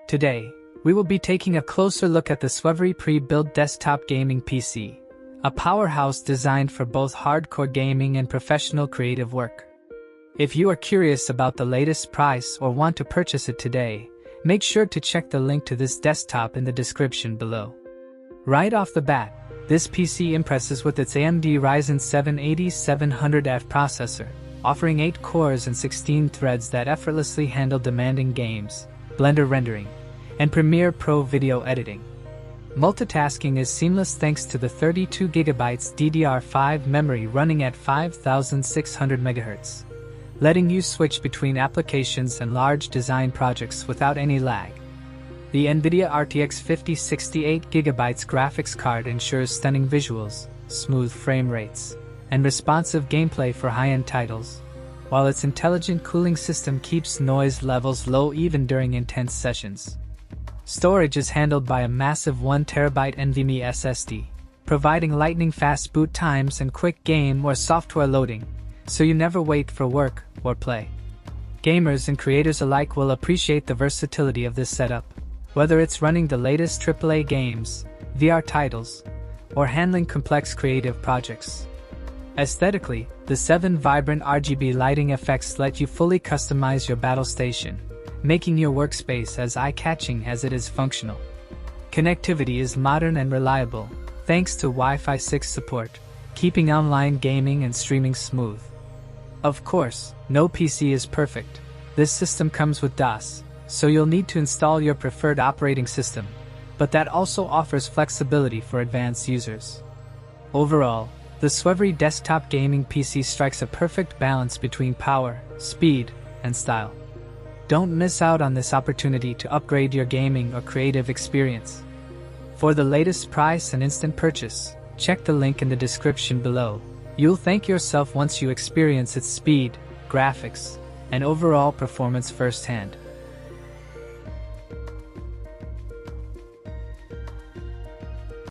Today, we will be taking a closer look at the Suevery pre-built desktop gaming PC, a powerhouse designed for both hardcore gaming and professional creative work. If you are curious about the latest price or want to purchase it today, make sure to check the link to this desktop in the description below. Right off the bat, this PC impresses with its AMD Ryzen 7 8700F processor, offering 8 cores and 16 threads that effortlessly handle demanding games, Blender rendering, and Premiere Pro video editing. Multitasking is seamless thanks to the 32GB DDR5 memory running at 5600 MHz, letting you switch between applications and large design projects without any lag. The Nvidia RTX 5068GB graphics card ensures stunning visuals, smooth frame rates, and responsive gameplay for high-end titles, while its intelligent cooling system keeps noise levels low even during intense sessions. Storage is handled by a massive 1TB NVMe SSD, providing lightning-fast boot times and quick game or software loading, so you never wait for work or play. Gamers and creators alike will appreciate the versatility of this setup, whether it's running the latest AAA games, VR titles, or handling complex creative projects. Aesthetically, the 7 vibrant RGB lighting effects let you fully customize your battle station, making your workspace as eye-catching as it is functional. Connectivity is modern and reliable, thanks to Wi-Fi 6 support, keeping online gaming and streaming smooth. Of course, no PC is perfect. This system comes with DOS, so you'll need to install your preferred operating system, but that also offers flexibility for advanced users. Overall, the Suevery desktop gaming PC strikes a perfect balance between power, speed, and style. Don't miss out on this opportunity to upgrade your gaming or creative experience. For the latest price and instant purchase, check the link in the description below. You'll thank yourself once you experience its speed, graphics, and overall performance firsthand.